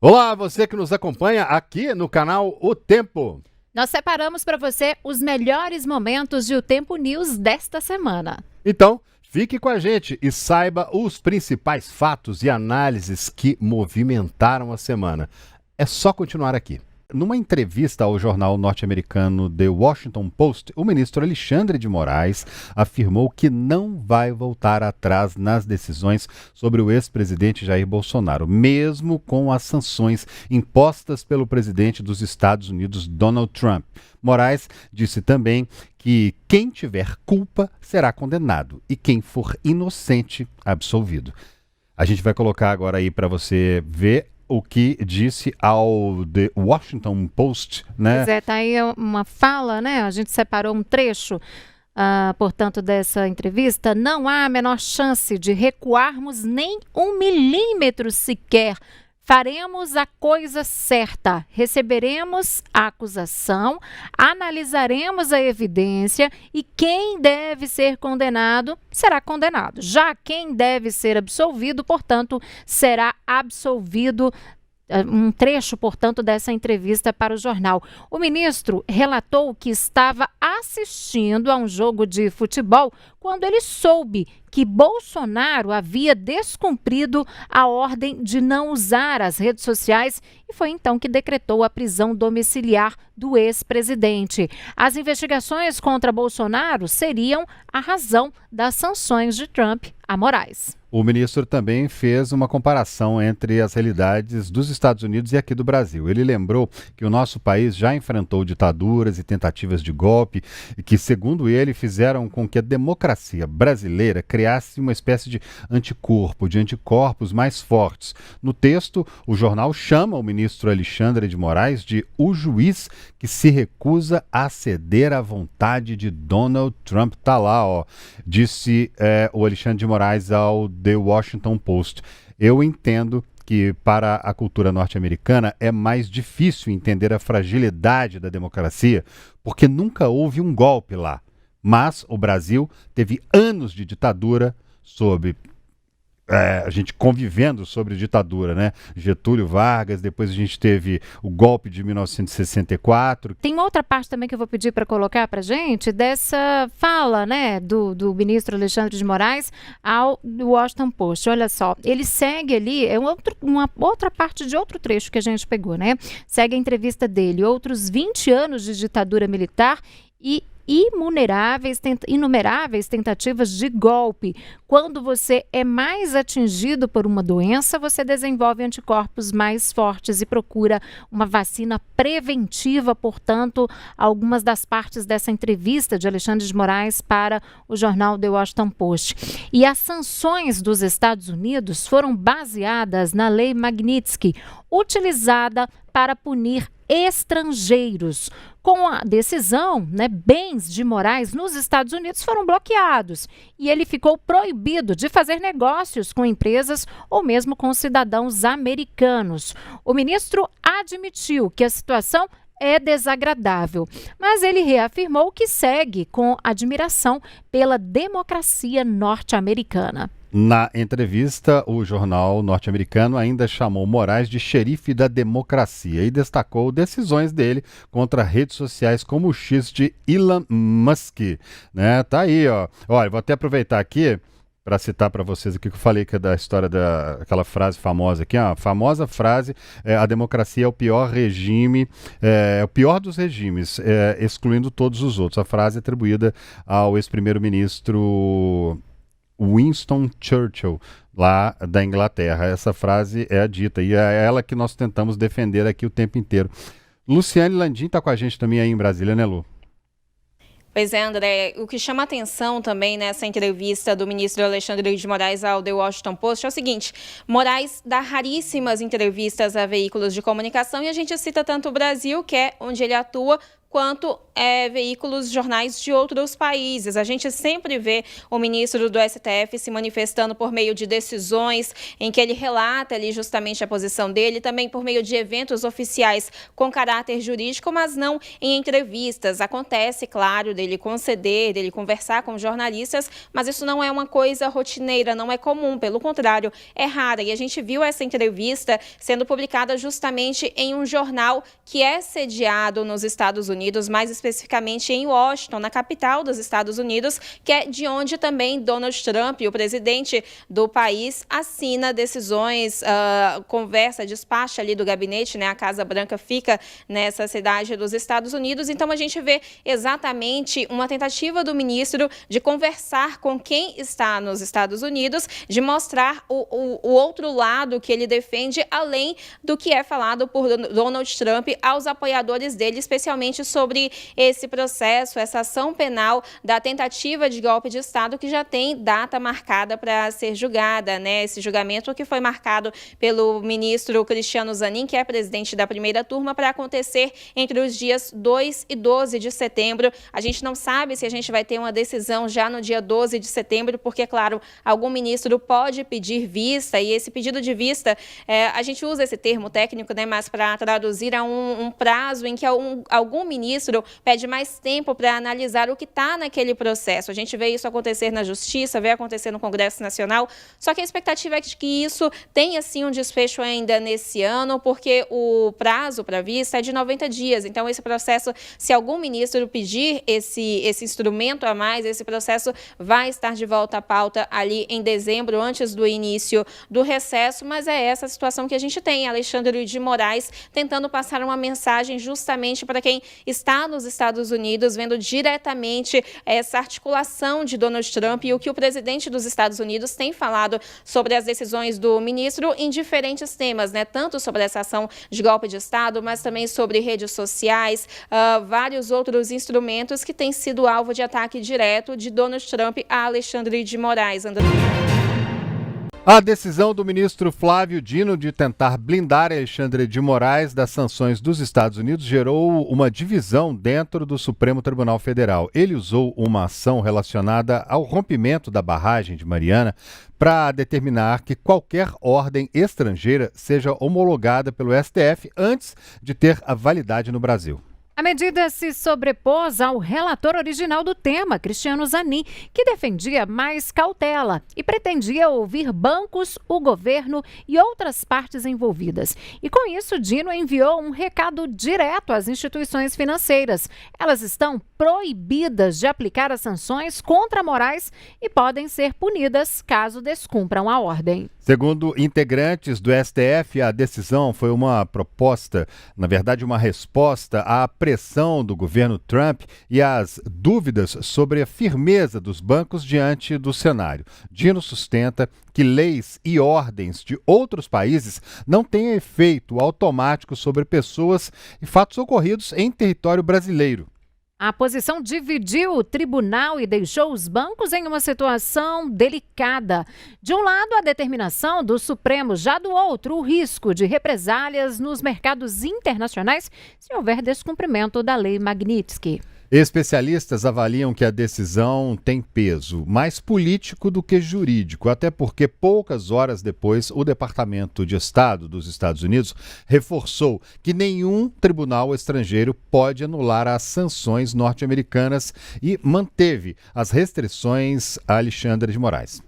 Olá, você que nos acompanha aqui no canal O Tempo. Nós separamos para você os melhores momentos de O Tempo News desta semana. Então, fique com a gente e saiba os principais fatos e análises que movimentaram a semana. É só continuar aqui. Numa entrevista ao jornal norte-americano The Washington Post, o ministro Alexandre de Moraes afirmou que não vai voltar atrás nas decisões sobre o ex-presidente Jair Bolsonaro, mesmo com as sanções impostas pelo presidente dos Estados Unidos, Donald Trump. Moraes disse também que quem tiver culpa será condenado e quem for inocente, absolvido. A gente vai colocar agora aí para você ver o que disse ao The Washington Post, né? Pois é, tá aí uma fala, né? A gente separou um trecho, portanto, dessa entrevista. Não há a menor chance de recuarmos nem 1 milímetro sequer. Faremos a coisa certa, receberemos a acusação, analisaremos a evidência e quem deve ser condenado será condenado. Já quem deve ser absolvido, portanto, será absolvido. Um trecho, portanto, dessa entrevista para o jornal. O ministro relatou que estava assistindo a um jogo de futebol quando ele soube que Bolsonaro havia descumprido a ordem de não usar as redes sociais e foi então que decretou a prisão domiciliar do ex-presidente. As investigações contra Bolsonaro seriam a razão das sanções de Trump a Moraes. O ministro também fez uma comparação entre as realidades dos Estados Unidos e aqui do Brasil. Ele lembrou que o nosso país já enfrentou ditaduras e tentativas de golpe, que, segundo ele, fizeram com que a democracia brasileira criasse uma espécie de anticorpo, de anticorpos mais fortes. No texto, o jornal chama o ministro Alexandre de Moraes de o juiz que se recusa a ceder à vontade de Donald Trump. Tá lá, ó, disse o Alexandre de Moraes ao The Washington Post. Eu entendo que para a cultura norte-americana é mais difícil entender a fragilidade da democracia, porque nunca houve um golpe lá. Mas o Brasil teve anos de ditadura sob a gente convivendo sobre ditadura, né? Getúlio Vargas, depois a gente teve o golpe de 1964. Tem outra parte também que eu vou pedir para colocar para gente, dessa fala, né, do ministro Alexandre de Moraes ao Washington Post. Olha só, ele segue ali, uma outra parte de outro trecho que a gente pegou, né? Segue a entrevista dele, outros 20 anos de ditadura militar e inumeráveis tentativas de golpe. Quando você é mais atingido por uma doença, você desenvolve anticorpos mais fortes e procura uma vacina preventiva. Portanto, algumas das partes dessa entrevista de Alexandre de Moraes para o jornal The Washington Post. E as sanções dos Estados Unidos foram baseadas na Lei Magnitsky, utilizada para punir estrangeiros. Com a decisão, bens de Moraes nos Estados Unidos foram bloqueados e ele ficou proibido de fazer negócios com empresas ou mesmo com cidadãos americanos. O ministro admitiu que a situação é desagradável, mas ele reafirmou que segue com admiração pela democracia norte-americana. Na entrevista, o jornal norte-americano ainda chamou Moraes de xerife da democracia e destacou decisões dele contra redes sociais como o X de Elon Musk. Né? Tá aí, ó. Olha, vou até aproveitar aqui para citar para vocês o que eu falei que é da história daquela frase famosa aqui, ó, a famosa frase, a democracia é o pior regime, é o pior dos regimes, excluindo todos os outros. A frase é atribuída ao ex-primeiro-ministro Winston Churchill, lá da Inglaterra. Essa frase é a dita e é ela que nós tentamos defender aqui o tempo inteiro. Luciane Landim está com a gente também aí em Brasília, né, Lu? Pois é, André, o que chama atenção também nessa entrevista do ministro Alexandre de Moraes ao The Washington Post é o seguinte: Moraes dá raríssimas entrevistas a veículos de comunicação e a gente cita tanto o Brasil, que é onde ele atua, quanto veículos, jornais de outros países. A gente sempre vê o ministro do STF se manifestando por meio de decisões em que ele relata ali justamente a posição dele, também por meio de eventos oficiais com caráter jurídico, mas não em entrevistas. Acontece, claro, dele conceder, dele conversar com jornalistas, mas isso não é uma coisa rotineira, não é comum, pelo contrário, é rara. E a gente viu essa entrevista sendo publicada justamente em um jornal que é sediado nos Estados Unidos, mais especificamente em Washington, na capital dos Estados Unidos, que é de onde também Donald Trump, o presidente do país, assina decisões, conversa, despacha ali do gabinete, né? A Casa Branca fica nessa cidade dos Estados Unidos. Então, a gente vê exatamente uma tentativa do ministro de conversar com quem está nos Estados Unidos, de mostrar o outro lado que ele defende, além do que é falado por Donald Trump aos apoiadores dele, especialmente sobre esse processo, essa ação penal da tentativa de golpe de Estado, que já tem data marcada para ser julgada, né? Esse julgamento que foi marcado pelo ministro Cristiano Zanin, que é presidente da primeira turma, para acontecer entre os dias 2 e 12 de setembro. A gente não sabe se a gente vai ter uma decisão já no dia 12 de setembro, porque, claro, algum ministro pode pedir vista, e esse pedido de vista, a gente usa esse termo técnico, né, mas para traduzir a um prazo em que algum ministro pede mais tempo para analisar o que está naquele processo. A gente vê isso acontecer na Justiça, vê acontecer no Congresso Nacional, só que a expectativa é de que isso tenha, sim, um desfecho ainda nesse ano, porque o prazo para vista é de 90 dias. Então, esse processo, se algum ministro pedir esse instrumento a mais, esse processo vai estar de volta à pauta ali em dezembro, antes do início do recesso, mas é essa a situação que a gente tem. Alexandre de Moraes tentando passar uma mensagem justamente para quem está nos Estados Unidos, vendo diretamente essa articulação de Donald Trump e o que o presidente dos Estados Unidos tem falado sobre as decisões do ministro em diferentes temas, né? Tanto sobre essa ação de golpe de Estado, mas também sobre redes sociais, vários outros instrumentos que têm sido alvo de ataque direto de Donald Trump a Alexandre de Moraes. A decisão do ministro Flávio Dino de tentar blindar Alexandre de Moraes das sanções dos Estados Unidos gerou uma divisão dentro do Supremo Tribunal Federal. Ele usou uma ação relacionada ao rompimento da barragem de Mariana para determinar que qualquer ordem estrangeira seja homologada pelo STF antes de ter a validade no Brasil. A medida se sobrepôs ao relator original do tema, Cristiano Zanin, que defendia mais cautela e pretendia ouvir bancos, o governo e outras partes envolvidas. E com isso, Dino enviou um recado direto às instituições financeiras. Elas estão proibidas de aplicar as sanções contra Moraes e podem ser punidas caso descumpram a ordem. Segundo integrantes do STF, a decisão foi uma proposta, na verdade, uma resposta à pressão do governo Trump e às dúvidas sobre a firmeza dos bancos diante do cenário. Dino sustenta que leis e ordens de outros países não têm efeito automático sobre pessoas e fatos ocorridos em território brasileiro. A posição dividiu o tribunal e deixou os bancos em uma situação delicada. De um lado, a determinação do Supremo, já do outro, o risco de represálias nos mercados internacionais se houver descumprimento da Lei Magnitsky. Especialistas avaliam que a decisão tem peso mais político do que jurídico, até porque poucas horas depois o Departamento de Estado dos Estados Unidos reforçou que nenhum tribunal estrangeiro pode anular as sanções norte-americanas e manteve as restrições a Alexandre de Moraes.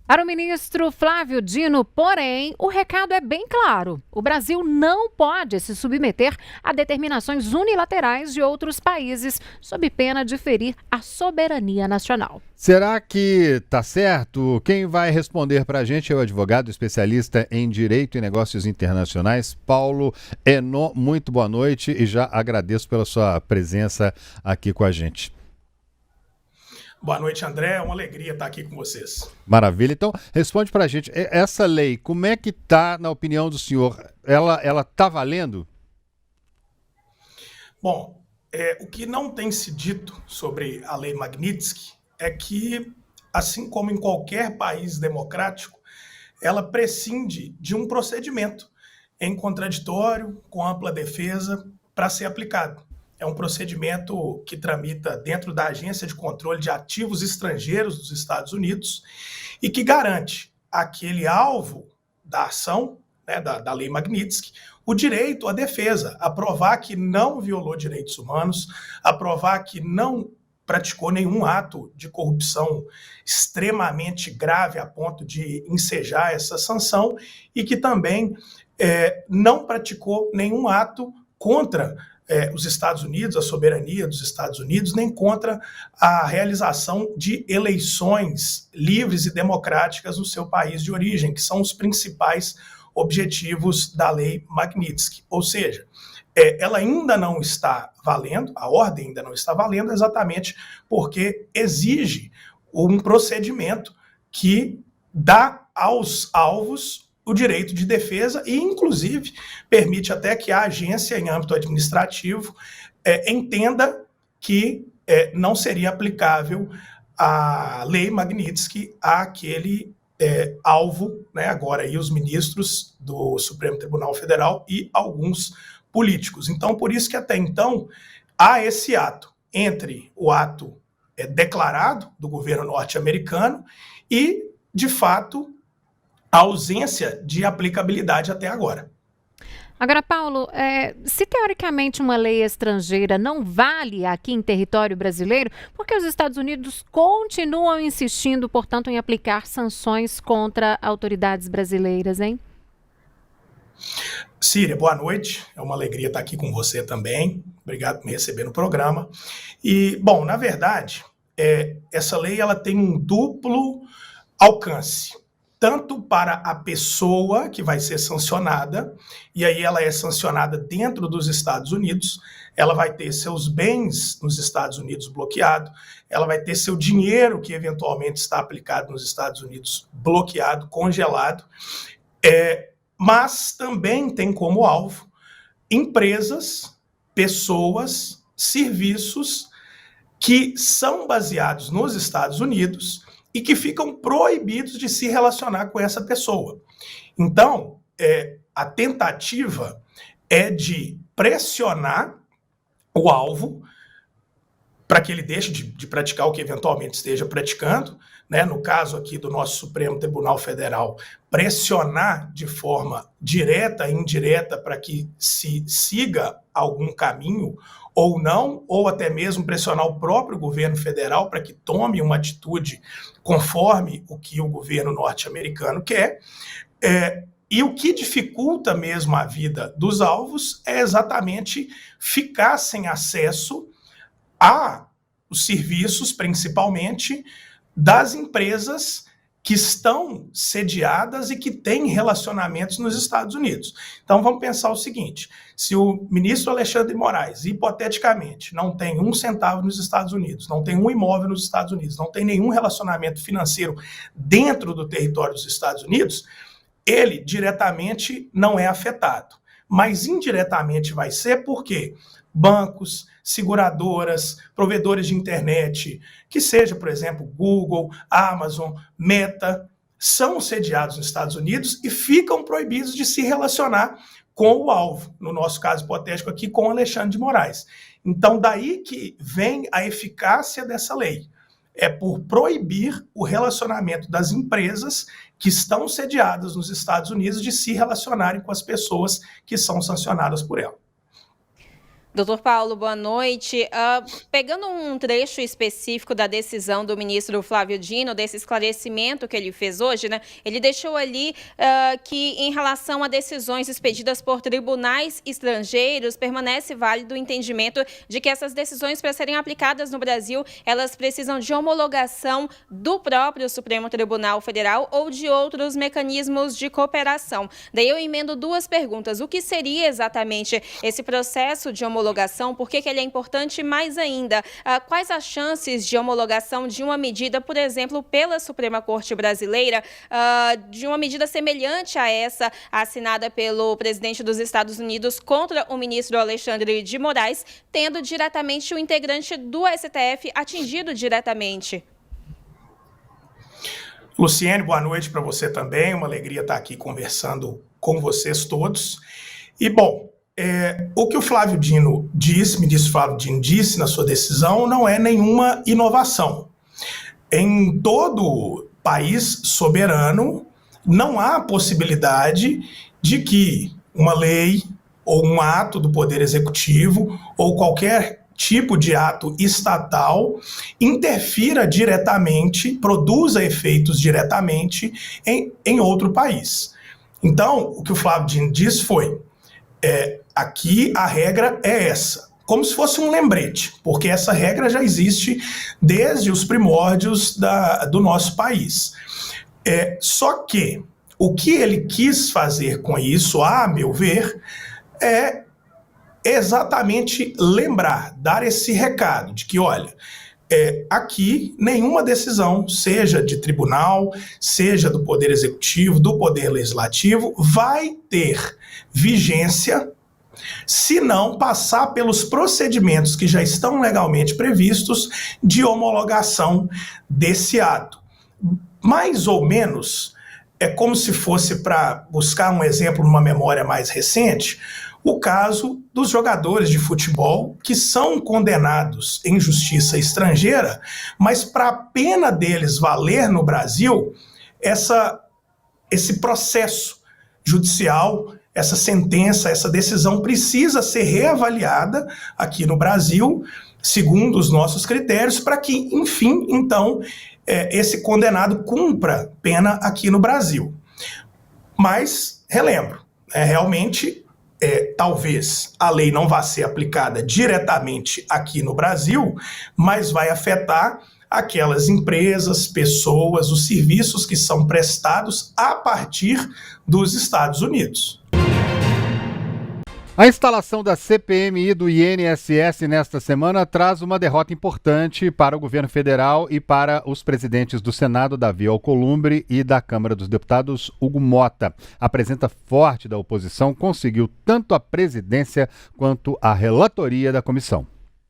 Para o ministro Flávio Dino, porém, o recado é bem claro. O Brasil não pode se submeter a determinações unilaterais de outros países, sob pena de ferir a soberania nacional. Será que está certo? Quem vai responder para a gente é o advogado especialista em Direito e Negócios Internacionais, Paulo Henô. Muito boa noite e já agradeço pela sua presença aqui com a gente. Boa noite, André. É uma alegria estar aqui com vocês. Maravilha. Então, responde para a gente. Essa lei, como é que está, na opinião do senhor? Ela está valendo? Bom, o que não tem se dito sobre a Lei Magnitsky é que, assim como em qualquer país democrático, ela prescinde de um procedimento em contraditório, com ampla defesa, para ser aplicado. é um procedimento que tramita dentro da Agência de Controle de Ativos Estrangeiros dos Estados Unidos e que garante àquele alvo da ação, né, da Lei Magnitsky, o direito à defesa, a provar que não violou direitos humanos, a provar que não praticou nenhum ato de corrupção extremamente grave a ponto de ensejar essa sanção e que também não praticou nenhum ato contra os Estados Unidos, a soberania dos Estados Unidos, nem contra a realização de eleições livres e democráticas no seu país de origem, que são os principais objetivos da Lei Magnitsky. Ou seja, ela ainda não está valendo, a ordem ainda não está valendo, exatamente porque exige um procedimento que dá aos alvos o direito de defesa e, inclusive, permite até que a agência, em âmbito administrativo, entenda que não seria aplicável a Lei Magnitsky àquele alvo, né, agora aí os ministros do Supremo Tribunal Federal e alguns políticos. Então, por isso que até então há esse ato entre o ato declarado do governo norte-americano e, de fato, a ausência de aplicabilidade até agora. Agora, Paulo, se teoricamente uma lei estrangeira não vale aqui em território brasileiro, por que os Estados Unidos continuam insistindo, portanto, em aplicar sanções contra autoridades brasileiras, hein? Síria, boa noite. É uma alegria estar aqui com você também. Obrigado por me receber no programa. E, bom, na verdade, essa lei ela tem um duplo alcance. Tanto para a pessoa que vai ser sancionada, e aí ela é sancionada dentro dos Estados Unidos, ela vai ter seus bens nos Estados Unidos bloqueado, ela vai ter seu dinheiro que eventualmente está aplicado nos Estados Unidos bloqueado, congelado, mas também tem como alvo empresas, pessoas, serviços que são baseados nos Estados Unidos e que ficam proibidos de se relacionar com essa pessoa. Então, a tentativa é de pressionar o alvo para que ele deixe de praticar o que eventualmente esteja praticando, né? No caso aqui do nosso Supremo Tribunal Federal, pressionar de forma direta e indireta para que se siga algum caminho ou não, ou até mesmo pressionar o próprio governo federal para que tome uma atitude conforme o que o governo norte-americano quer. E o que dificulta mesmo a vida dos alvos é exatamente ficar sem acesso aos serviços, principalmente, das empresas que estão sediadas e que têm relacionamentos nos Estados Unidos. Então, vamos pensar o seguinte: se o ministro Alexandre de Moraes, hipoteticamente, não tem um centavo nos Estados Unidos, não tem um imóvel nos Estados Unidos, não tem nenhum relacionamento financeiro dentro do território dos Estados Unidos, ele diretamente não é afetado. Mas indiretamente vai ser porque bancos, seguradoras, provedores de internet, que seja, por exemplo, Google, Amazon, Meta, são sediados nos Estados Unidos e ficam proibidos de se relacionar com o alvo, no nosso caso hipotético aqui, com Alexandre de Moraes. Então, daí que vem a eficácia dessa lei. É por proibir o relacionamento das empresas que estão sediadas nos Estados Unidos de se relacionarem com as pessoas que são sancionadas por ela. Doutor Paulo, boa noite. Pegando um trecho específico da decisão do ministro Flávio Dino, desse esclarecimento que ele fez hoje, né? Ele deixou ali que, em relação a decisões expedidas por tribunais estrangeiros, permanece válido o entendimento de que essas decisões, para serem aplicadas no Brasil, elas precisam de homologação do próprio Supremo Tribunal Federal ou de outros mecanismos de cooperação. Daí eu emendo duas perguntas. O que seria exatamente esse processo de homologação? Por que ele é importante? Mais ainda, quais as chances de homologação de uma medida, por exemplo, pela Suprema Corte Brasileira, de uma medida semelhante a essa assinada pelo presidente dos Estados Unidos contra o ministro Alexandre de Moraes, tendo diretamente o integrante do STF atingido diretamente? Luciene, boa noite para você também. Uma alegria estar aqui conversando com vocês todos. E, bom, O que o Flávio Dino disse, ministro Flávio Dino disse na sua decisão, não é nenhuma inovação. Em todo país soberano, não há possibilidade de que uma lei ou um ato do Poder Executivo ou qualquer tipo de ato estatal interfira diretamente, produza efeitos diretamente em outro país. Então, o que o Flávio Dino disse foi, aqui a regra é essa, como se fosse um lembrete, porque essa regra já existe desde os primórdios do nosso país. Só que o que ele quis fazer com isso, a meu ver, é exatamente lembrar, dar esse recado de que, olha, aqui nenhuma decisão, seja de tribunal, seja do Poder Executivo, do Poder Legislativo, vai ter vigência se não passar pelos procedimentos que já estão legalmente previstos de homologação desse ato. Mais ou menos, é como se fosse, para buscar um exemplo numa memória mais recente, o caso dos jogadores de futebol que são condenados em justiça estrangeira, mas para a pena deles valer no Brasil, esse processo judicial, essa sentença, essa decisão precisa ser reavaliada aqui no Brasil, segundo os nossos critérios, para que, enfim, então, esse condenado cumpra pena aqui no Brasil. Mas, relembro, realmente, talvez a lei não vá ser aplicada diretamente aqui no Brasil, mas vai afetar aquelas empresas, pessoas, os serviços que são prestados a partir dos Estados Unidos. A instalação da CPMI do INSS nesta semana traz uma derrota importante para o governo federal e para os presidentes do Senado, Davi Alcolumbre, e da Câmara dos Deputados, Hugo Mota. A presença forte da oposição conseguiu tanto a presidência quanto a relatoria da comissão.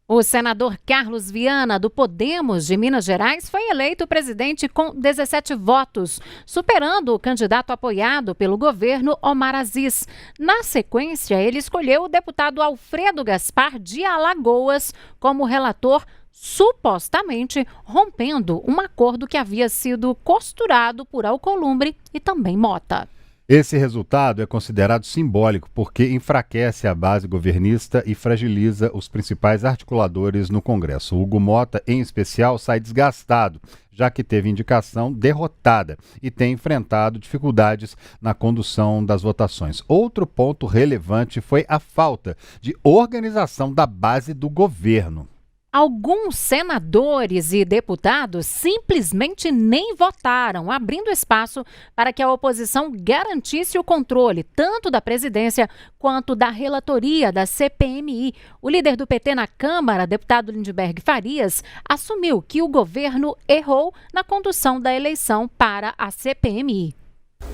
O senador Carlos Viana, do Podemos de Minas Gerais, foi eleito presidente com 17 votos, superando o candidato apoiado pelo governo, Omar Aziz. Na sequência, ele escolheu o deputado Alfredo Gaspar de Alagoas como relator, supostamente rompendo um acordo que havia sido costurado por Alcolumbre e também Mota. Esse resultado é considerado simbólico porque enfraquece a base governista e fragiliza os principais articuladores no Congresso. O Hugo Mota, em especial, sai desgastado, já que teve indicação derrotada e tem enfrentado dificuldades na condução das votações. Outro ponto relevante foi a falta de organização da base do governo. Alguns senadores e deputados simplesmente nem votaram, abrindo espaço para que a oposição garantisse o controle tanto da presidência quanto da relatoria da CPMI. O líder do PT na Câmara, deputado Lindbergh Farias, assumiu que o governo errou na condução da eleição para a CPMI.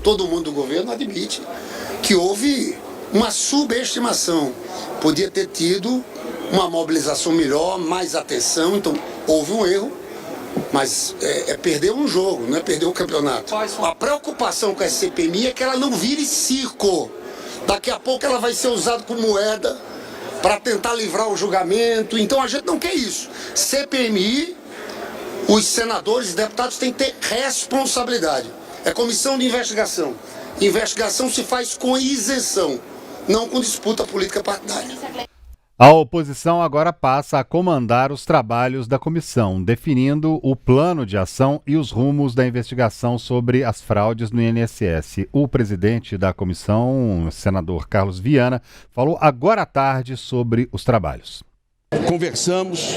Todo mundo do governo admite que houve uma subestimação. Podia ter tido uma mobilização melhor, mais atenção, então houve um erro, mas perder um jogo, não é perder o campeonato. A preocupação com a CPMI é que ela não vire circo. Daqui a pouco ela vai ser usada como moeda para tentar livrar o julgamento, então a gente não quer isso. CPMI, os senadores e deputados têm que ter responsabilidade. É comissão de investigação. Investigação se faz com isenção, não com disputa política partidária. A oposição agora passa a comandar os trabalhos da comissão, definindo o plano de ação e os rumos da investigação sobre as fraudes no INSS. O presidente da comissão, o senador Carlos Viana, falou agora à tarde sobre os trabalhos. Conversamos,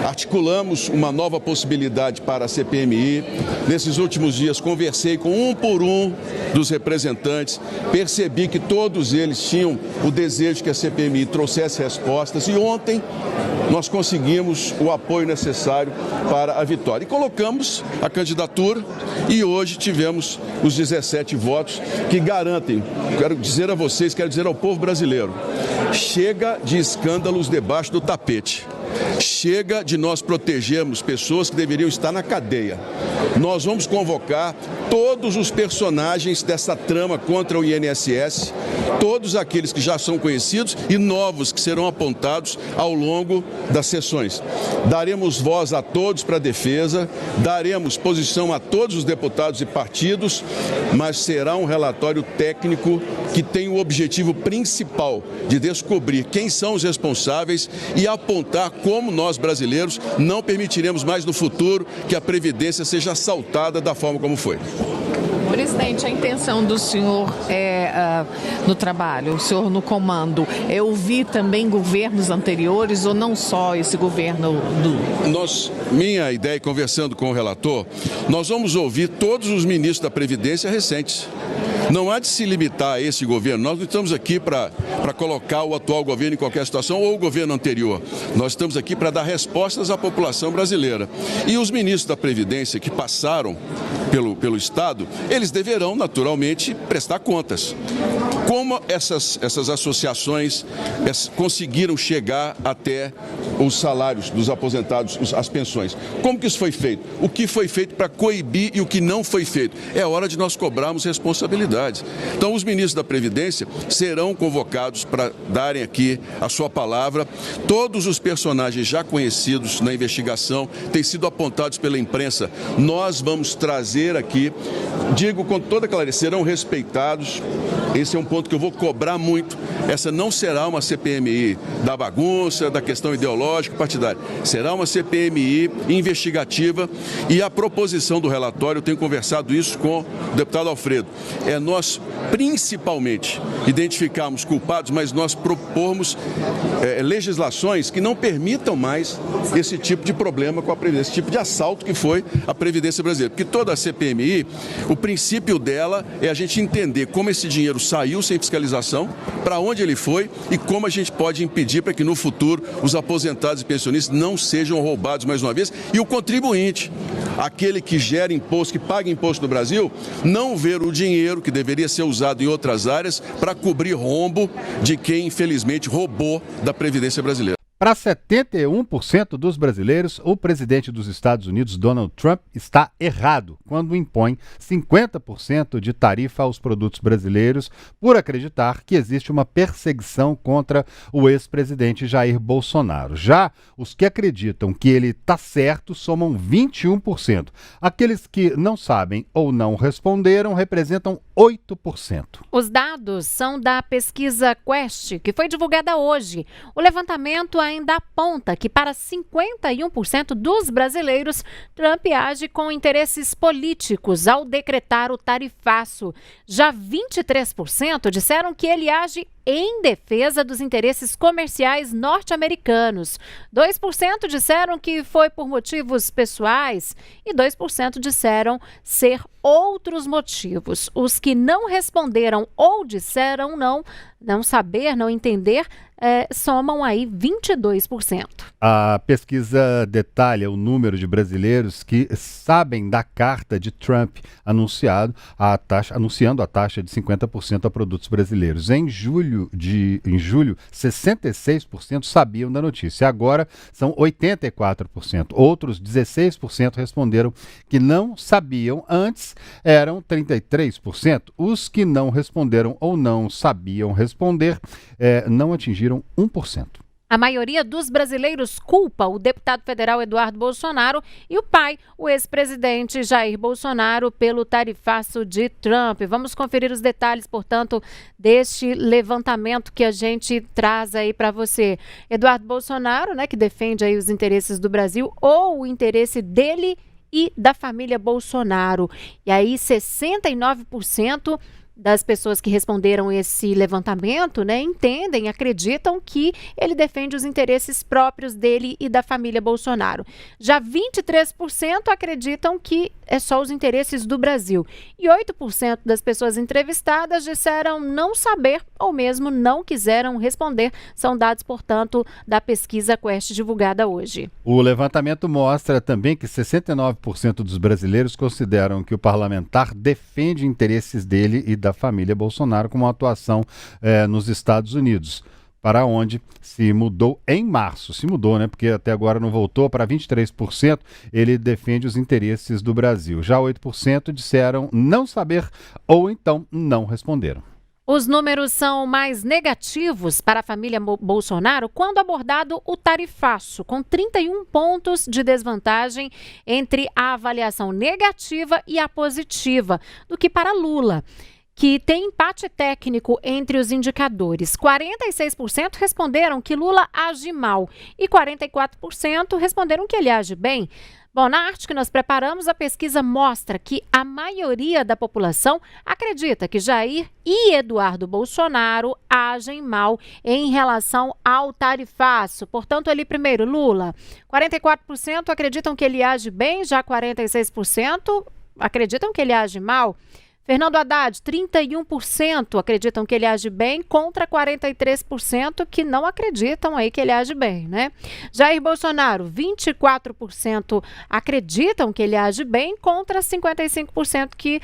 articulamos uma nova possibilidade para a CPMI. Nesses últimos dias conversei com um por um dos representantes, percebi que todos eles tinham o desejo que a CPMI trouxesse respostas e ontem nós conseguimos o apoio necessário para a vitória. E colocamos a candidatura e hoje tivemos os 17 votos que garantem, quero dizer a vocês, quero dizer ao povo brasileiro, chega de escândalos debaixo do tapete. Chega de nós protegermos pessoas que deveriam estar na cadeia. Nós vamos convocar todos os personagens dessa trama contra o INSS, todos aqueles que já são conhecidos e novos que serão apontados ao longo das sessões. Daremos voz a todos para a defesa, daremos posição a todos os deputados e partidos, mas será um relatório técnico que tem o objetivo principal de descobrir quem são os responsáveis e apontar como nós, brasileiros, não permitiremos mais no futuro que a Previdência seja assaltada da forma como foi. Presidente, a intenção do senhor no trabalho, o senhor no comando, é ouvir também governos anteriores ou não só esse governo Minha ideia, conversando com o relator, nós vamos ouvir todos os ministros da Previdência recentes. Não há de se limitar a esse governo. Nós não estamos aqui para colocar o atual governo em qualquer situação ou o governo anterior. Nós estamos aqui para dar respostas à população brasileira. E os ministros da Previdência que passaram pelo Estado, eles deverão, naturalmente, prestar contas. Como essas associações conseguiram chegar até os salários dos aposentados, as pensões? Como que isso foi feito? O que foi feito para coibir e o que não foi feito? É hora de nós cobrarmos responsabilidades. Então, os ministros da Previdência serão convocados para darem aqui a sua palavra. Todos os personagens já conhecidos na investigação têm sido apontados pela imprensa. Nós vamos trazer aqui, digo com toda clareza, serão respeitados. Esse é um ponto que eu vou cobrar muito. Essa não será uma CPMI da bagunça, da questão ideológica, partidária. Será uma CPMI investigativa e a proposição do relatório, eu tenho conversado isso com o deputado Alfredo, é nós principalmente identificarmos culpados, mas nós propormos legislações que não permitam mais esse tipo de problema com a Previdência, esse tipo de assalto que foi a Previdência brasileira. Porque toda a CPMI, o princípio dela é a gente entender como esse dinheiro saiu sem fiscalização, para onde ele foi e como a gente pode impedir para que no futuro os aposentados e pensionistas não sejam roubados mais uma vez e o contribuinte, aquele que gera imposto, que paga imposto no Brasil, não ver o dinheiro que deveria ser usado em outras áreas para cobrir rombo de quem infelizmente roubou da Previdência brasileira. Para 71% dos brasileiros, o presidente dos Estados Unidos, Donald Trump, está errado quando impõe 50% de tarifa aos produtos brasileiros por acreditar que existe uma perseguição contra o ex-presidente Jair Bolsonaro. Já os que acreditam que ele está certo somam 21%. Aqueles que não sabem ou não responderam representam 8%. Os dados são da pesquisa Quest, que foi divulgada hoje. O levantamento ainda aponta que para 51% dos brasileiros, Trump age com interesses políticos ao decretar o tarifaço. Já 23% disseram que ele age em defesa dos interesses comerciais norte-americanos. 2% disseram que foi por motivos pessoais e 2% disseram ser outros motivos. Os que não responderam ou disseram não saber, não entender, somam aí 22%. A pesquisa detalha o número de brasileiros que sabem da carta de Trump anunciando a taxa de 50% a produtos brasileiros. Em julho, 66% sabiam da notícia. Agora são 84%. Outros 16% responderam que não sabiam. Antes eram 33%. Os que não responderam ou não sabiam responder não atingiram 1%. A maioria dos brasileiros culpa o deputado federal Eduardo Bolsonaro e o pai, o ex-presidente Jair Bolsonaro, pelo tarifaço de Trump. Vamos conferir os detalhes, portanto, deste levantamento que a gente traz aí para você. Eduardo Bolsonaro, que defende aí os interesses do Brasil ou o interesse dele e da família Bolsonaro. E aí 69% das pessoas que responderam esse levantamento, entendem, acreditam que ele defende os interesses próprios dele e da família Bolsonaro. Já 23% acreditam que é só os interesses do Brasil. E 8% das pessoas entrevistadas disseram não saber ou mesmo não quiseram responder. São dados, portanto, da pesquisa Quest divulgada hoje. O levantamento mostra também que 69% dos brasileiros consideram que o parlamentar defende interesses dele e da família Bolsonaro com uma atuação nos Estados Unidos, para onde se mudou em março. Se mudou, porque até agora não voltou, para 23%, ele defende os interesses do Brasil. Já 8% disseram não saber ou então não responderam. Os números são mais negativos para a família Bolsonaro quando abordado o tarifaço, com 31 pontos de desvantagem entre a avaliação negativa e a positiva, do que para Lula, que tem empate técnico entre os indicadores. 46% responderam que Lula age mal e 44% responderam que ele age bem. Bom, na arte que nós preparamos, a pesquisa mostra que a maioria da população acredita que Jair e Eduardo Bolsonaro agem mal em relação ao tarifaço. Portanto, ali primeiro, Lula, 44% acreditam que ele age bem, já 46% acreditam que ele age mal. Fernando Haddad, 31% acreditam que ele age bem, contra 43% que não acreditam aí que ele age bem, né? Jair Bolsonaro, 24% acreditam que ele age bem, contra 55% que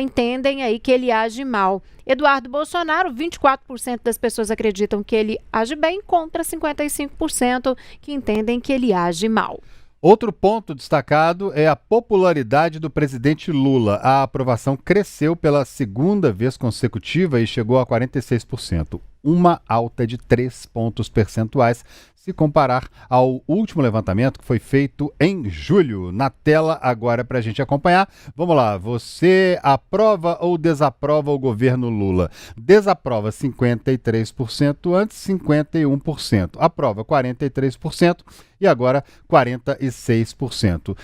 entendem aí que ele age mal. Eduardo Bolsonaro, 24% das pessoas acreditam que ele age bem, contra 55% que entendem que ele age mal. Outro ponto destacado é a popularidade do presidente Lula. A aprovação cresceu pela segunda vez consecutiva e chegou a 46%, uma alta de 3 pontos percentuais, se comparar ao último levantamento que foi feito em julho. Na tela agora para a gente acompanhar. Vamos lá, você aprova ou desaprova o governo Lula? Desaprova 53%, antes 51%. Aprova 43% e agora 46%.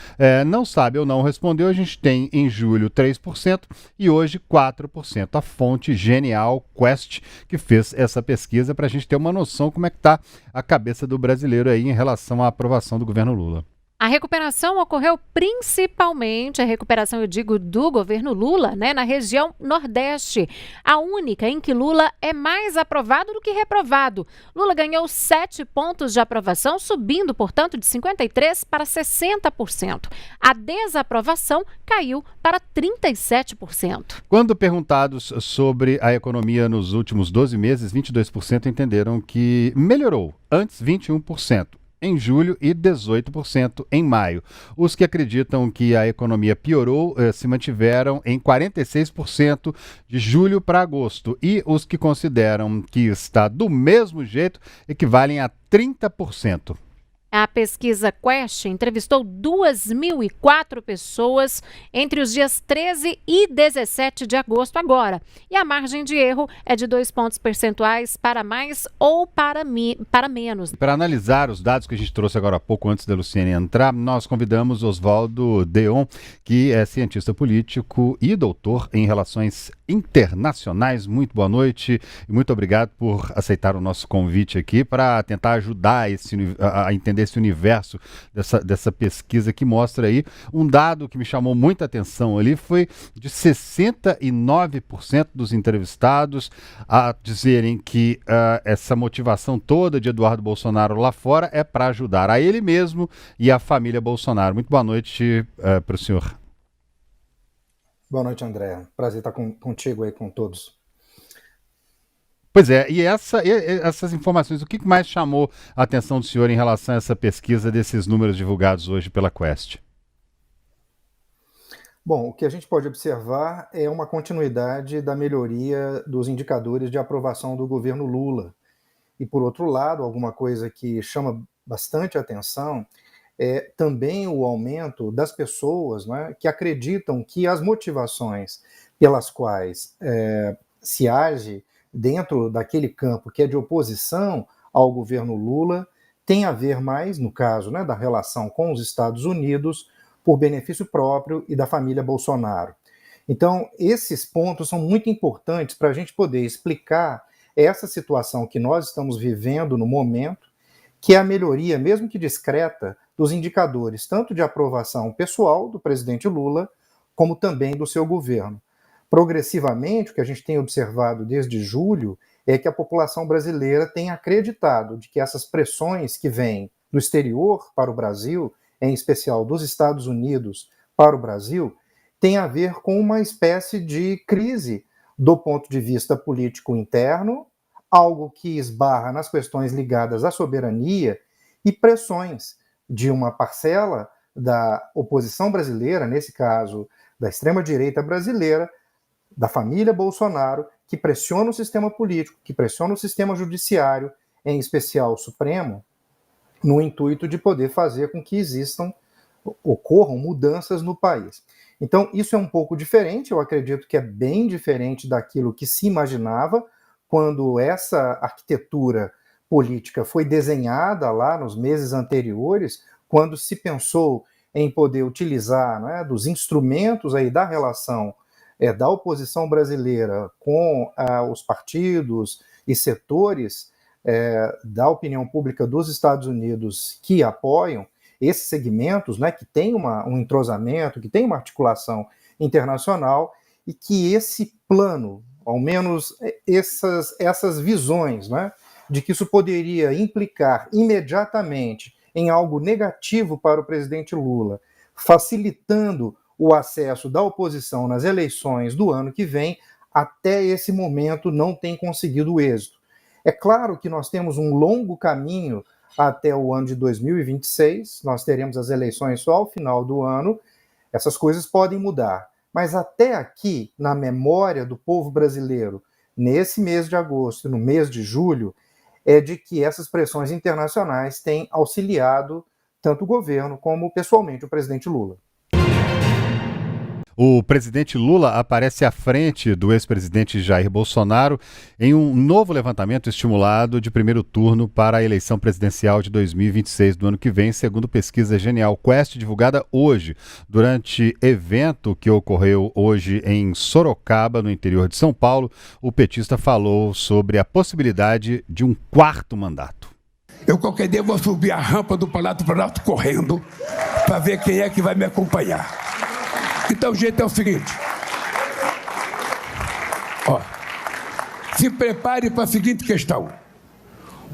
Não sabe ou não respondeu, a gente tem em julho 3% e hoje 4%. A fonte Genial Quest que fez essa pesquisa para a gente ter uma noção como é que está a cabeça do brasileiro aí em relação à aprovação do governo Lula. A recuperação ocorreu principalmente, a recuperação, eu digo, do governo Lula, né, na região Nordeste, a única em que Lula é mais aprovado do que reprovado. Lula ganhou 7 pontos de aprovação, subindo, portanto, de 53% para 60%. A desaprovação caiu para 37%. Quando perguntados sobre a economia nos últimos 12 meses, 22% entenderam que melhorou, antes 21%. Em julho e 18% em maio. Os que acreditam que a economia piorou se mantiveram em 46% de julho para agosto. E os que consideram que está do mesmo jeito equivalem a 30%. A pesquisa Quest entrevistou 2.004 pessoas entre os dias 13 e 17 de agosto agora. E a margem de erro é de 2 pontos percentuais para mais ou para menos. Para analisar os dados que a gente trouxe agora há pouco, antes da Luciane entrar, nós convidamos Oswaldo Deon, que é cientista político e doutor em relações internacionais. Muito boa noite e muito obrigado por aceitar o nosso convite aqui para tentar ajudar a entender esse universo dessa pesquisa que mostra aí um dado que me chamou muita atenção ali, foi de 69% dos entrevistados a dizerem que essa motivação toda de Eduardo Bolsonaro lá fora é para ajudar a ele mesmo e a família Bolsonaro. Muito boa noite para o senhor. Boa noite, André. Prazer estar contigo aí, com todos. Pois é, e essas informações, o que mais chamou a atenção do senhor em relação a essa pesquisa desses números divulgados hoje pela Quest? Bom, o que a gente pode observar é uma continuidade da melhoria dos indicadores de aprovação do governo Lula. E, por outro lado, alguma coisa que chama bastante atenção é também o aumento das pessoas, né, que acreditam que as motivações pelas quais se age dentro daquele campo que é de oposição ao governo Lula, tem a ver mais, no caso, né, da relação com os Estados Unidos, por benefício próprio e da família Bolsonaro. Então, esses pontos são muito importantes para a gente poder explicar essa situação que nós estamos vivendo no momento, que é a melhoria, mesmo que discreta, dos indicadores, tanto de aprovação pessoal do presidente Lula, como também do seu governo. Progressivamente, o que a gente tem observado desde julho é que a população brasileira tem acreditado de que essas pressões que vêm do exterior para o Brasil, em especial dos Estados Unidos para o Brasil, tem a ver com uma espécie de crise do ponto de vista político interno, algo que esbarra nas questões ligadas à soberania e pressões de uma parcela da oposição brasileira, nesse caso da extrema-direita brasileira, da família Bolsonaro, que pressiona o sistema político, que pressiona o sistema judiciário, em especial o Supremo, no intuito de poder fazer com que ocorram mudanças no país. Então, isso é um pouco diferente, eu acredito que é bem diferente daquilo que se imaginava quando essa arquitetura política foi desenhada lá nos meses anteriores, quando se pensou em poder utilizar, né, dos instrumentos aí da relação da oposição brasileira com os partidos e setores da opinião pública dos Estados Unidos que apoiam esses segmentos, né, que tem um entrosamento, que tem uma articulação internacional, e que esse plano, ao menos essas visões, né, de que isso poderia implicar imediatamente em algo negativo para o presidente Lula, facilitando o acesso da oposição nas eleições do ano que vem, até esse momento não tem conseguido êxito. É claro que nós temos um longo caminho até o ano de 2026, nós teremos as eleições só ao final do ano, essas coisas podem mudar. Mas até aqui, na memória do povo brasileiro, nesse mês de agosto e no mês de julho, é de que essas pressões internacionais têm auxiliado tanto o governo como, pessoalmente, o presidente Lula. O presidente Lula aparece à frente do ex-presidente Jair Bolsonaro em um novo levantamento estimulado de primeiro turno para a eleição presidencial de 2026 do ano que vem, segundo pesquisa Genial Quest, divulgada hoje, durante evento que ocorreu hoje em Sorocaba, no interior de São Paulo. O petista falou sobre a possibilidade de um quarto mandato. Eu qualquer dia vou subir a rampa do Palácio do Planalto correndo para ver quem é que vai me acompanhar. Então o jeito é o seguinte, se prepare para a seguinte questão.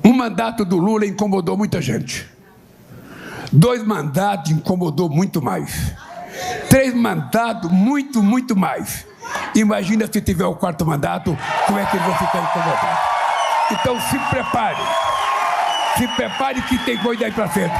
Um mandato do Lula incomodou muita gente. 2 mandatos incomodou muito mais. 3 mandatos, muito mais. Imagina se tiver o 4º mandato, como é que eles vão ficar incomodados. Então se prepare que tem coisa aí para frente.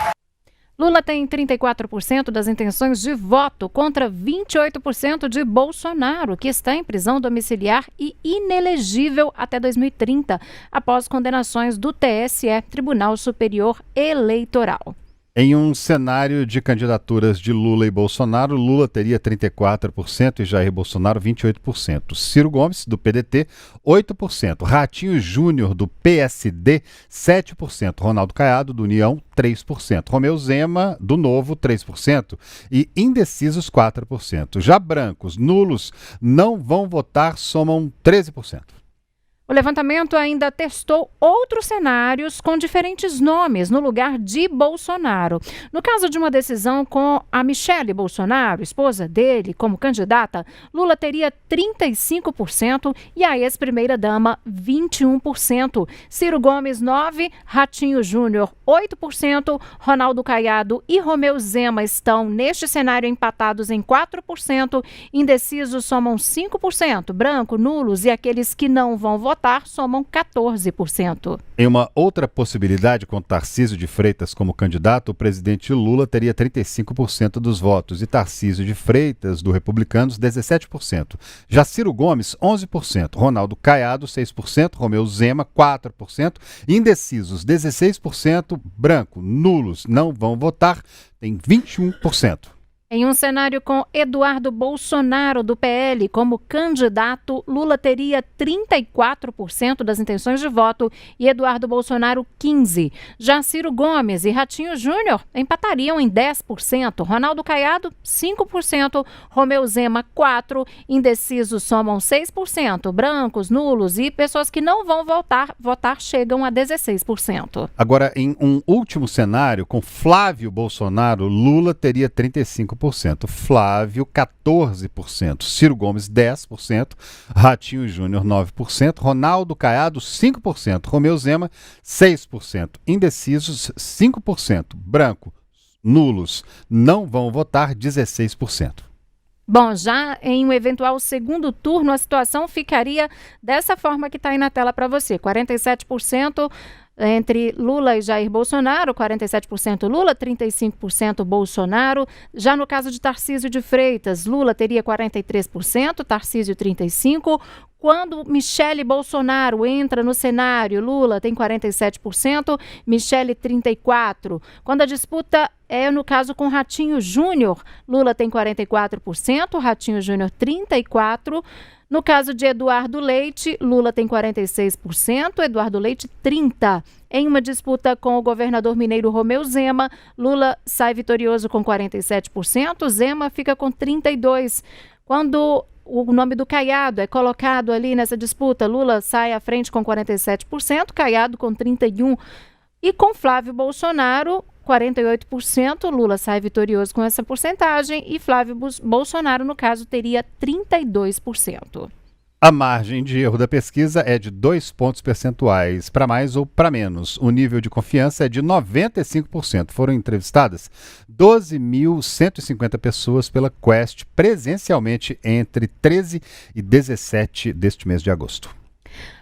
Lula tem 34% das intenções de voto contra 28% de Bolsonaro, que está em prisão domiciliar e inelegível até 2030, após condenações do TSE, Tribunal Superior Eleitoral. Em um cenário de candidaturas de Lula e Bolsonaro, Lula teria 34% e Jair Bolsonaro 28%. Ciro Gomes, do PDT, 8%. Ratinho Júnior, do PSD, 7%. Ronaldo Caiado, do União, 3%. Romeu Zema, do Novo, 3%. E indecisos, 4%. Já brancos, nulos, não vão votar, somam 13%. O levantamento ainda testou outros cenários com diferentes nomes no lugar de Bolsonaro. No caso de uma decisão com a Michele Bolsonaro, esposa dele, como candidata, Lula teria 35% e a ex-primeira-dama 21%. Ciro Gomes, 9%, Ratinho Júnior, 8%, Ronaldo Caiado e Romeu Zema estão neste cenário empatados em 4%, indecisos somam 5%, branco, nulos e aqueles que não vão votar somam 14%. Em uma outra possibilidade, com Tarcísio de Freitas como candidato, o presidente Lula teria 35% dos votos e Tarcísio de Freitas, do Republicanos, 17%. Já Ciro Gomes, 11%. Ronaldo Caiado, 6%. Romeu Zema, 4%. Indecisos, 16%. Branco, nulos, não vão votar, tem 21%. Em um cenário com Eduardo Bolsonaro, do PL, como candidato, Lula teria 34% das intenções de voto e Eduardo Bolsonaro 15%. Já Ciro Gomes e Ratinho Júnior empatariam em 10%. Ronaldo Caiado, 5%. Romeu Zema, 4%. Indecisos somam 6%. Brancos, nulos e pessoas que não vão votar chegam a 16%. Agora, em um último cenário, com Flávio Bolsonaro, Lula teria 35%. Flávio, 14%. Ciro Gomes, 10%. Ratinho Júnior, 9%. Ronaldo Caiado, 5%. Romeu Zema, 6%. Indecisos, 5%. Branco, nulos, não vão votar, 16%. Bom, já em um eventual segundo turno, a situação ficaria dessa forma que está aí na tela para você. 47% entre Lula e Jair Bolsonaro, 47% Lula, 35% Bolsonaro. Já no caso de Tarcísio de Freitas, Lula teria 43%, Tarcísio 35%, Quando Michele Bolsonaro entra no cenário, Lula tem 47%, Michele 34%. Quando a disputa é, no caso, com Ratinho Júnior, Lula tem 44%, Ratinho Júnior 34%. No caso de Eduardo Leite, Lula tem 46%, Eduardo Leite 30%. Em uma disputa com o governador mineiro Romeu Zema, Lula sai vitorioso com 47%, Zema fica com 32%. Quando o nome do Caiado é colocado ali nessa disputa, Lula sai à frente com 47%, Caiado com 31%. E com Flávio Bolsonaro, 48%, Lula sai vitorioso com essa porcentagem e Flávio Bolsonaro, no caso, teria 32%. A margem de erro da pesquisa é de 2 pontos percentuais, para mais ou para menos. O nível de confiança é de 95%. Foram entrevistadas 12.150 pessoas pela Quest presencialmente entre 13 e 17 deste mês de agosto.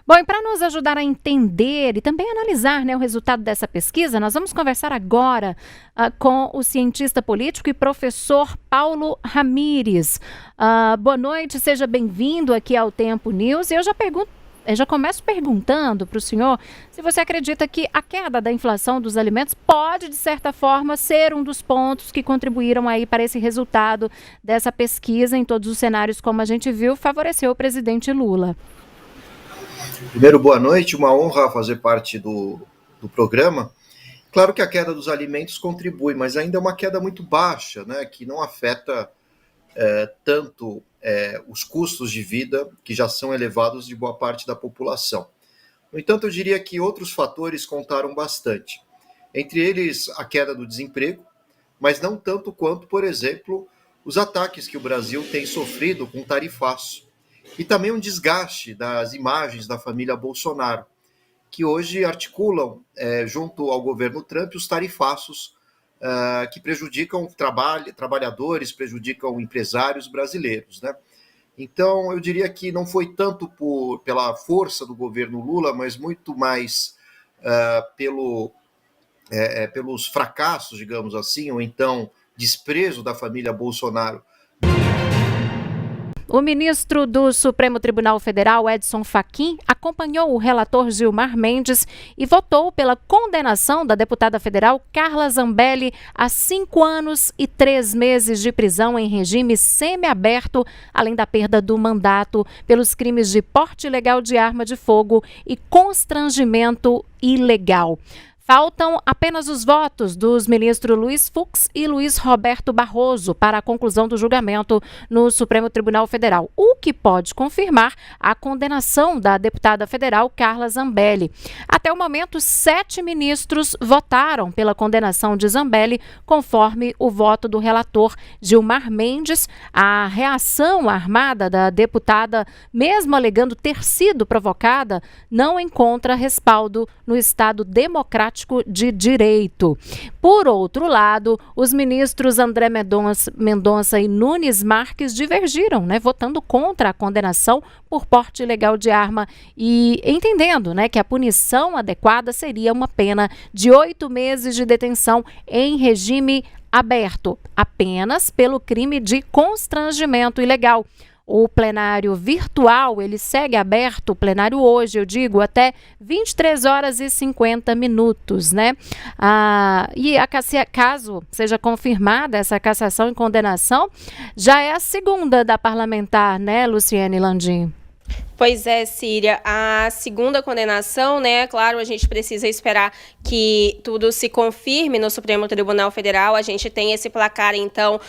Bom, e para nos ajudar a entender e também analisar, né, o resultado dessa pesquisa, nós vamos conversar agora com o cientista político e professor Paulo Ramires. Boa noite, seja bem-vindo aqui ao Tempo News. E eu já começo perguntando para o senhor se você acredita que a queda da inflação dos alimentos pode, de certa forma, ser um dos pontos que contribuíram aí para esse resultado dessa pesquisa em todos os cenários, como a gente viu, favoreceu o presidente Lula. Primeiro, boa noite, uma honra fazer parte do programa. Claro que a queda dos alimentos contribui, mas ainda é uma queda muito baixa, né, que não afeta tanto os custos de vida, que já são elevados de boa parte da população. No entanto, eu diria que outros fatores contaram bastante. Entre eles, a queda do desemprego, mas não tanto quanto, por exemplo, os ataques que o Brasil tem sofrido com tarifaço. E também um desgaste das imagens da família Bolsonaro, que hoje articulam, junto ao governo Trump, os tarifaços que prejudicam trabalhadores, prejudicam empresários brasileiros, né? Então, eu diria que não foi tanto pela força do governo Lula, mas muito mais pelos fracassos, digamos assim, ou então desprezo da família Bolsonaro. O ministro do Supremo Tribunal Federal, Edson Fachin, acompanhou o relator Gilmar Mendes e votou pela condenação da deputada federal Carla Zambelli a 5 anos e 3 meses de prisão em regime semiaberto, além da perda do mandato pelos crimes de porte ilegal de arma de fogo e constrangimento ilegal. Faltam apenas os votos dos ministros Luiz Fux e Luiz Roberto Barroso para a conclusão do julgamento no Supremo Tribunal Federal, o que pode confirmar a condenação da deputada federal Carla Zambelli. Até o momento, 7 ministros votaram pela condenação de Zambelli, conforme o voto do relator Gilmar Mendes. A reação armada da deputada, mesmo alegando ter sido provocada, não encontra respaldo no Estado democrático de direito. Por outro lado, os ministros André Mendonça e Nunes Marques divergiram, né, votando contra a condenação por porte ilegal de arma e entendendo, né, que a punição adequada seria uma pena de 8 meses de detenção em regime aberto, apenas pelo crime de constrangimento ilegal. O plenário virtual, ele segue aberto, o plenário hoje, eu digo, até 23 horas e 50 minutos, né? Caso seja confirmada essa cassação e condenação, já é a segunda da parlamentar, né, Luciene Landim? Pois é, Síria, a segunda condenação, né, claro, a gente precisa esperar que tudo se confirme no Supremo Tribunal Federal. A gente tem esse placar, então,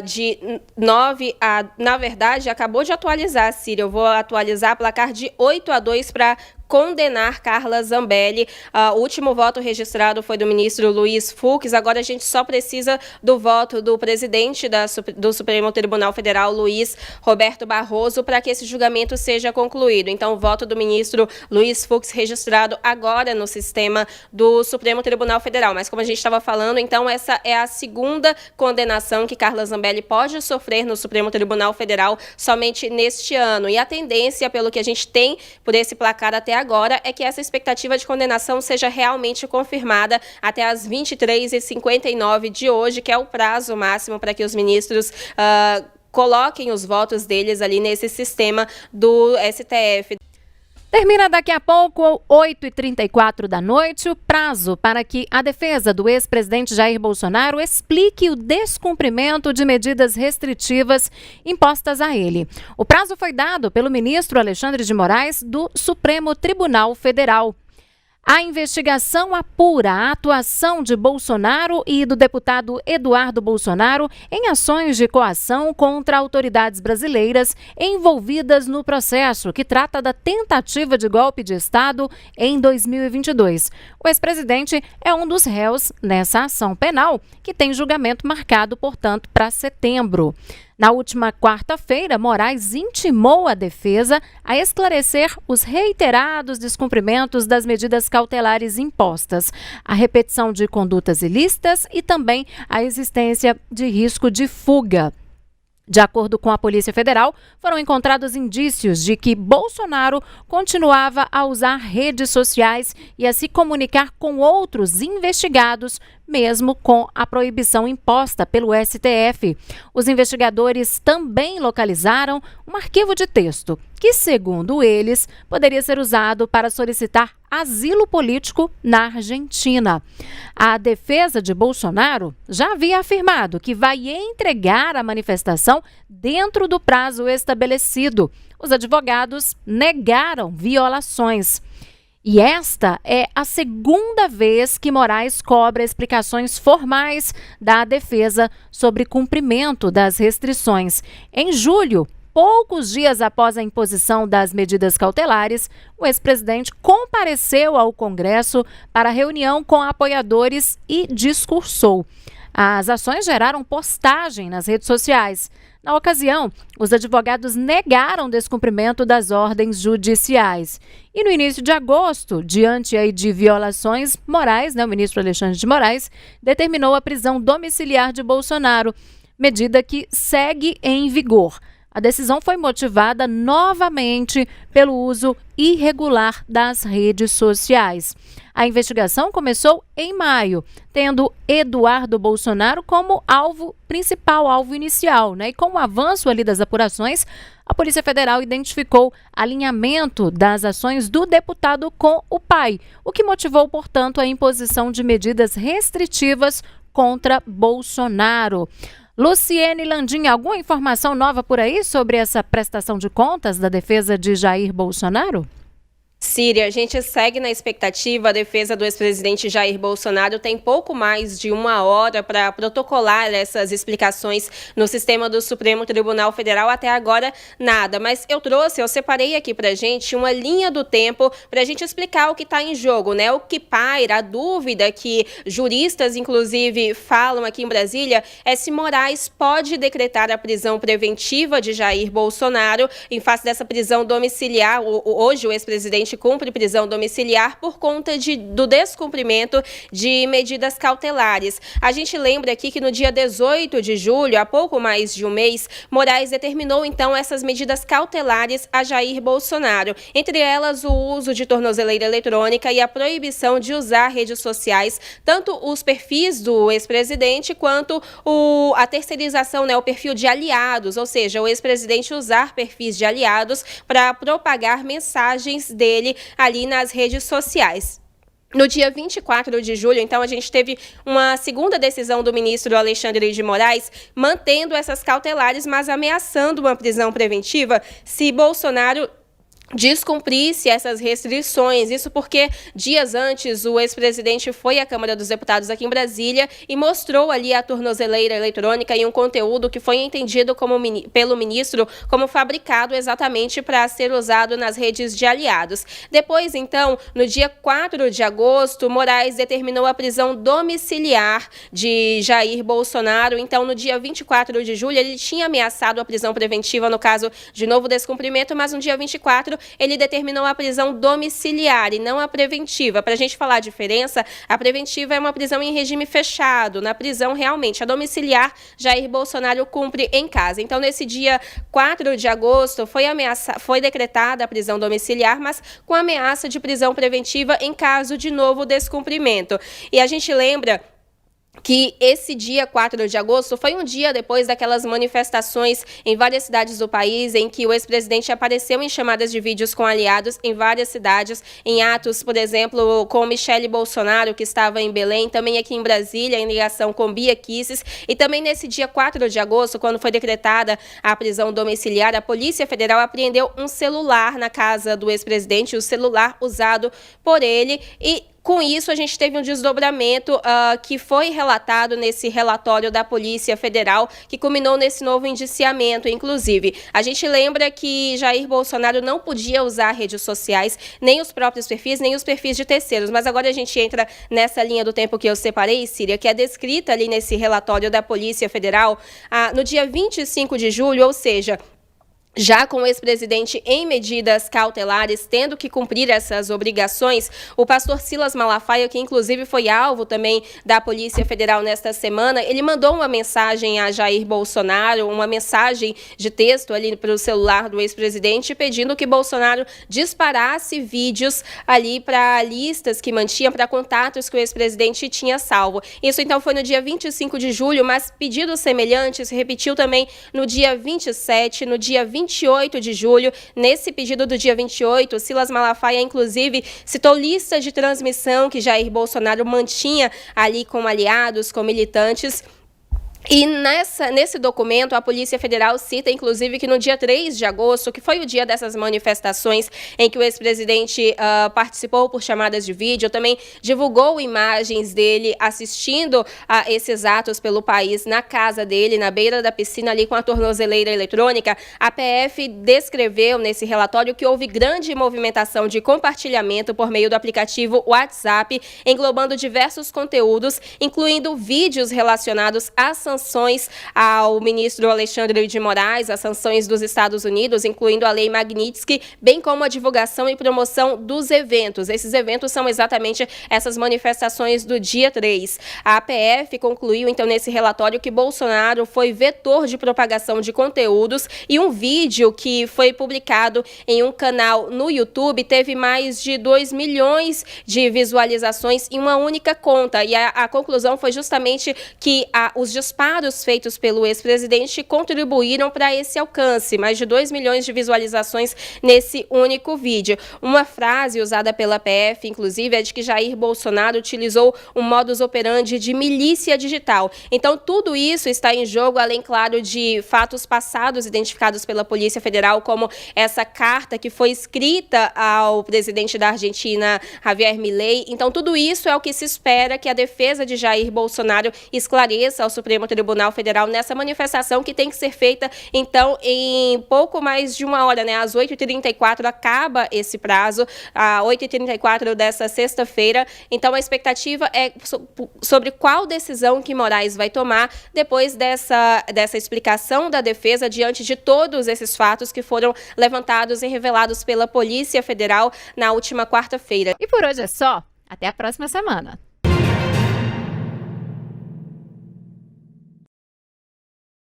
de 9 a... Na verdade, acabou de atualizar, Síria, eu vou atualizar, placar de 8-2 para condenar Carla Zambelli. O último voto registrado foi do ministro Luiz Fux. Agora a gente só precisa do voto do presidente do Supremo Tribunal Federal, Luiz Roberto Barroso, para que esse julgamento seja concluído. Então, o voto do ministro Luiz Fux registrado agora no sistema do Supremo Tribunal Federal. Mas, como a gente estava falando, então, essa é a segunda condenação que Carla Zambelli pode sofrer no Supremo Tribunal Federal somente neste ano. E a tendência, pelo que a gente tem por esse placar até agora, é que essa expectativa de condenação seja realmente confirmada até as 23h59 de hoje, que é o prazo máximo para que os ministros coloquem os votos deles ali nesse sistema do STF. Termina daqui a pouco, 8h34 da noite, o prazo para que a defesa do ex-presidente Jair Bolsonaro explique o descumprimento de medidas restritivas impostas a ele. O prazo foi dado pelo ministro Alexandre de Moraes do Supremo Tribunal Federal. A investigação apura a atuação de Bolsonaro e do deputado Eduardo Bolsonaro em ações de coação contra autoridades brasileiras envolvidas no processo que trata da tentativa de golpe de Estado em 2022. O ex-presidente é um dos réus nessa ação penal, que tem julgamento marcado, portanto, para setembro. Na última quarta-feira, Moraes intimou a defesa a esclarecer os reiterados descumprimentos das medidas cautelares impostas, a repetição de condutas ilícitas e também a existência de risco de fuga. De acordo com a Polícia Federal, foram encontrados indícios de que Bolsonaro continuava a usar redes sociais e a se comunicar com outros investigados, mesmo com a proibição imposta pelo STF. Os investigadores também localizaram um arquivo de texto que, segundo eles, poderia ser usado para solicitar asilo político na Argentina. A defesa de Bolsonaro já havia afirmado que vai entregar a manifestação dentro do prazo estabelecido. Os advogados negaram violações. E esta é a segunda vez que Moraes cobra explicações formais da defesa sobre cumprimento das restrições. Em julho, poucos dias após a imposição das medidas cautelares, o ex-presidente compareceu ao Congresso para reunião com apoiadores e discursou. As ações geraram postagem nas redes sociais. Na ocasião, os advogados negaram o descumprimento das ordens judiciais. E no início de agosto, diante aí de violações, Moraes, o ministro Alexandre de Moraes, determinou a prisão domiciliar de Bolsonaro, medida que segue em vigor. A decisão foi motivada novamente pelo uso irregular das redes sociais. A investigação começou em maio, tendo Eduardo Bolsonaro como principal alvo inicial, E com o avanço ali das apurações, a Polícia Federal identificou alinhamento das ações do deputado com o pai, o que motivou, portanto, a imposição de medidas restritivas contra Bolsonaro. Luciene Landim, alguma informação nova por aí sobre essa prestação de contas da defesa de Jair Bolsonaro? Síria, a gente segue na expectativa. A defesa do ex-presidente Jair Bolsonaro tem pouco mais de 1 hora para protocolar essas explicações no sistema do Supremo Tribunal Federal. Até agora, nada. Mas eu separei aqui para a gente uma linha do tempo para a gente explicar o que está em jogo, O que paira, a dúvida que juristas, inclusive, falam aqui em Brasília é se Moraes pode decretar a prisão preventiva de Jair Bolsonaro em face dessa prisão domiciliar. Hoje, o ex-presidente cumpre prisão domiciliar por conta do descumprimento de medidas cautelares. A gente lembra aqui que no dia 18 de julho, há pouco mais de um mês, Moraes determinou então essas medidas cautelares a Jair Bolsonaro, entre elas o uso de tornozeleira eletrônica e a proibição de usar redes sociais, tanto os perfis do ex-presidente quanto a terceirização, o perfil de aliados, ou seja, o ex-presidente usar perfis de aliados para propagar mensagens dele ali nas redes sociais. No dia 24 de julho, então, a gente teve uma segunda decisão do ministro Alexandre de Moraes, mantendo essas cautelares, mas ameaçando uma prisão preventiva se Bolsonaro descumprisse essas restrições. Isso porque dias antes o ex-presidente foi à Câmara dos Deputados aqui em Brasília e mostrou ali a tornozeleira eletrônica e um conteúdo que foi entendido pelo ministro como fabricado exatamente para ser usado nas redes de aliados. Depois, então, no dia 4 de agosto, Moraes determinou a prisão domiciliar de Jair Bolsonaro. Então, no dia 24 de julho, ele tinha ameaçado a prisão preventiva no caso de novo descumprimento, mas no dia 24 ele determinou a prisão domiciliar e não a preventiva. Para a gente falar a diferença, a preventiva é uma prisão em regime fechado. Na prisão, realmente, a domiciliar, Jair Bolsonaro cumpre em casa. Então, nesse dia 4 de agosto, foi decretada a prisão domiciliar, mas com ameaça de prisão preventiva em caso de novo descumprimento. E a gente lembra que esse dia 4 de agosto foi um dia depois daquelas manifestações em várias cidades do país, em que o ex-presidente apareceu em chamadas de vídeos com aliados em várias cidades, em atos, por exemplo, com Michele Bolsonaro, que estava em Belém, também aqui em Brasília, em ligação com Bia Kicis, e também nesse dia 4 de agosto, quando foi decretada a prisão domiciliar, a Polícia Federal apreendeu um celular na casa do ex-presidente, o celular usado por ele, e com isso, a gente teve um desdobramento que foi relatado nesse relatório da Polícia Federal, que culminou nesse novo indiciamento, inclusive. A gente lembra que Jair Bolsonaro não podia usar redes sociais, nem os próprios perfis, nem os perfis de terceiros. Mas agora a gente entra nessa linha do tempo que eu separei, Síria, que é descrita ali nesse relatório da Polícia Federal, no dia 25 de julho, ou seja, já com o ex-presidente em medidas cautelares, tendo que cumprir essas obrigações, o pastor Silas Malafaia, que inclusive foi alvo também da Polícia Federal nesta semana, ele mandou uma mensagem a Jair Bolsonaro, uma mensagem de texto ali para o celular do ex-presidente, pedindo que Bolsonaro disparasse vídeos ali para listas que mantinha, para contatos que o ex-presidente tinha salvo. Isso então foi no dia 25 de julho, mas pedidos semelhantes repetiu também no dia 27, no dia 28 de julho. Nesse pedido do dia 28, Silas Malafaia, inclusive, citou listas de transmissão que Jair Bolsonaro mantinha ali com aliados, com militantes. E nesse documento, a Polícia Federal cita, inclusive, que no dia 3 de agosto, que foi o dia dessas manifestações em que o ex-presidente participou por chamadas de vídeo, também divulgou imagens dele assistindo a esses atos pelo país na casa dele, na beira da piscina, ali com a tornozeleira eletrônica. A PF descreveu nesse relatório que houve grande movimentação de compartilhamento por meio do aplicativo WhatsApp, englobando diversos conteúdos, incluindo vídeos relacionados às sanções ao ministro Alexandre de Moraes, as sanções dos Estados Unidos, incluindo a Lei Magnitsky, bem como a divulgação e promoção dos eventos. Esses eventos são exatamente essas manifestações do dia 3. A APF concluiu, então, nesse relatório que Bolsonaro foi vetor de propagação de conteúdos e um vídeo que foi publicado em um canal no YouTube teve mais de 2 milhões de visualizações em uma única conta. E a conclusão foi justamente que os disparos feitos pelo ex-presidente contribuíram para esse alcance, mais de 2 milhões de visualizações nesse único vídeo. Uma frase usada pela PF, inclusive, é de que Jair Bolsonaro utilizou um modus operandi de milícia digital. Então, tudo isso está em jogo, além, claro, de fatos passados identificados pela Polícia Federal, como essa carta que foi escrita ao presidente da Argentina, Javier Milei. Então, tudo isso é o que se espera que a defesa de Jair Bolsonaro esclareça ao Supremo Tribunal Federal nessa manifestação, que tem que ser feita, então, em pouco mais de uma hora, né? Às 8h34 acaba esse prazo, às 8h34 dessa sexta-feira. Então, a expectativa é sobre qual decisão que Moraes vai tomar depois dessa explicação da defesa diante de todos esses fatos que foram levantados e revelados pela Polícia Federal na última quarta-feira. E por hoje é só. Até a próxima semana.